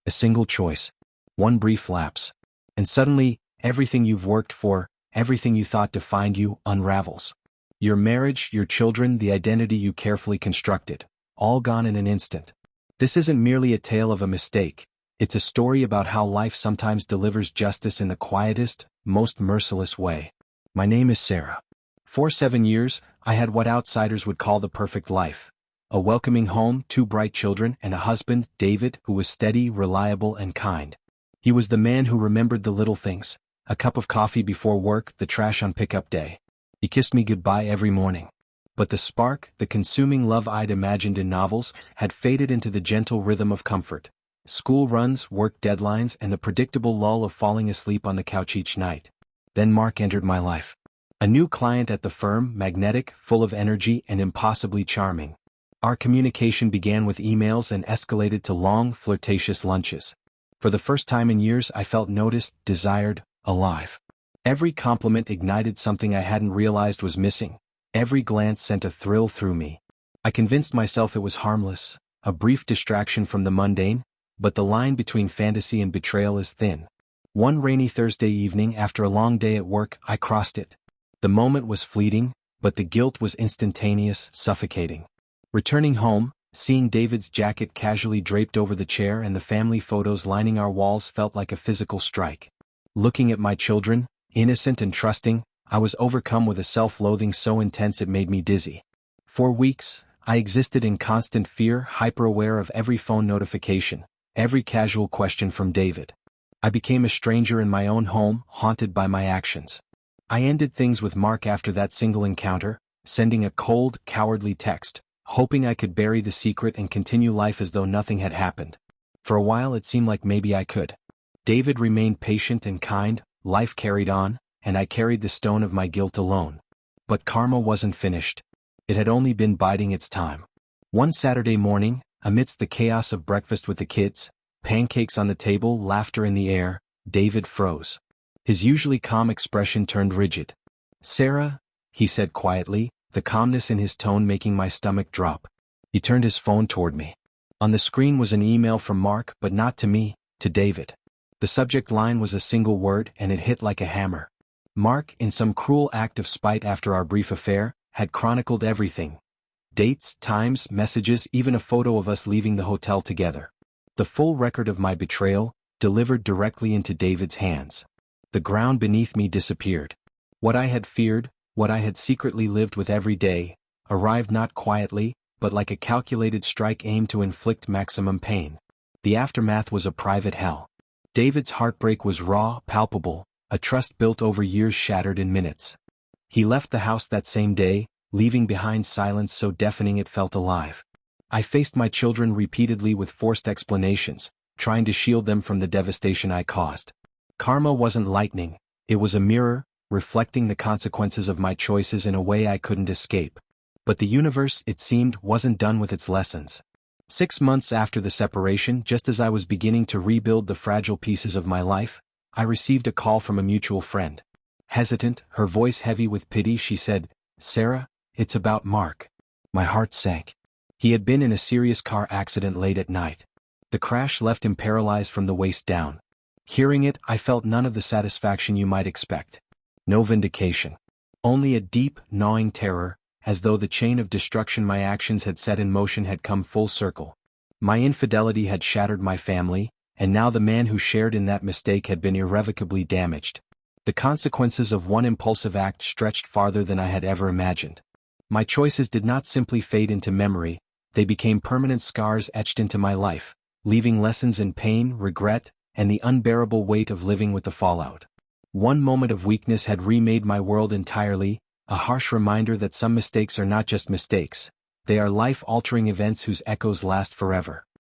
A single choice. One brief lapse. And suddenly, everything you've worked for, everything you thought defined you, unravels. Your marriage, your children, the identity you carefully constructed, all gone in an instant. This isn't merely a tale of a mistake. It's a story about how life sometimes delivers justice in the quietest, most merciless way. My name is Sarah. For 7 years, I had what outsiders would call the perfect life. A welcoming home, 2 bright children, and a husband, David, who was steady, reliable, and kind. He was the man who remembered the little things. A cup of coffee before work, the trash on pickup day. He kissed me goodbye every morning. But the spark, the consuming love I'd imagined in novels, had faded into the gentle rhythm of comfort. School runs, work deadlines, and the predictable lull of falling asleep on the couch each night. Then Mark entered my life. A new client at the firm, magnetic, full of energy, and impossibly charming. Our communication began with emails and escalated to long, flirtatious lunches. For the first time in years, I felt noticed, desired, alive. Every compliment ignited something I hadn't realized was missing. Every glance sent a thrill through me. I convinced myself it was harmless, a brief distraction from the mundane, but the line between fantasy and betrayal is thin. One rainy Thursday evening after a long day at work, I crossed it. The moment was fleeting, but the guilt was instantaneous, suffocating. Returning home, seeing David's jacket casually draped over the chair and the family photos lining our walls felt like a physical strike. Looking at my children, innocent and trusting, I was overcome with a self-loathing so intense it made me dizzy. For weeks, I existed in constant fear, hyper-aware of every phone notification, every casual question from David. I became a stranger in my own home, haunted by my actions. I ended things with Mark after that single encounter, sending a cold, cowardly text, hoping I could bury the secret and continue life as though nothing had happened. For a while it seemed like maybe I could. David remained patient and kind, life carried on, and I carried the stone of my guilt alone. But karma wasn't finished. It had only been biding its time. One Saturday morning, amidst the chaos of breakfast with the kids, pancakes on the table, laughter in the air, David froze. His usually calm expression turned rigid. "Sarah," he said quietly, the calmness in his tone making my stomach drop. He turned his phone toward me. On the screen was an email from Mark, but not to me, to David. The subject line was a single word, and it hit like a hammer. Mark, in some cruel act of spite after our brief affair, had chronicled everything. Dates, times, messages, even a photo of us leaving the hotel together. The full record of my betrayal, delivered directly into David's hands. The ground beneath me disappeared. What I had feared, what I had secretly lived with every day, arrived not quietly, but like a calculated strike aimed to inflict maximum pain. The aftermath was a private hell. David's heartbreak was raw, palpable, a trust built over years shattered in minutes. He left the house that same day, leaving behind silence so deafening it felt alive. I faced my children repeatedly with forced explanations, trying to shield them from the devastation I caused. Karma wasn't lightning, it was a mirror, reflecting the consequences of my choices in a way I couldn't escape. But the universe, it seemed, wasn't done with its lessons. 6 months after the separation, just as I was beginning to rebuild the fragile pieces of my life, I received a call from a mutual friend. Hesitant, her voice heavy with pity, she said, "Sarah, it's about Mark." My heart sank. He had been in a serious car accident late at night. The crash left him paralyzed from the waist down. Hearing it, I felt none of the satisfaction you might expect. No vindication. Only a deep, gnawing terror, as though the chain of destruction my actions had set in motion had come full circle. My infidelity had shattered my family, and now the man who shared in that mistake had been irrevocably damaged. The consequences of one impulsive act stretched farther than I had ever imagined. My choices did not simply fade into memory, they became permanent scars etched into my life, leaving lessons in pain, regret, and the unbearable weight of living with the fallout. One moment of weakness had remade my world entirely, a harsh reminder that some mistakes are not just mistakes, they are life-altering events whose echoes last forever.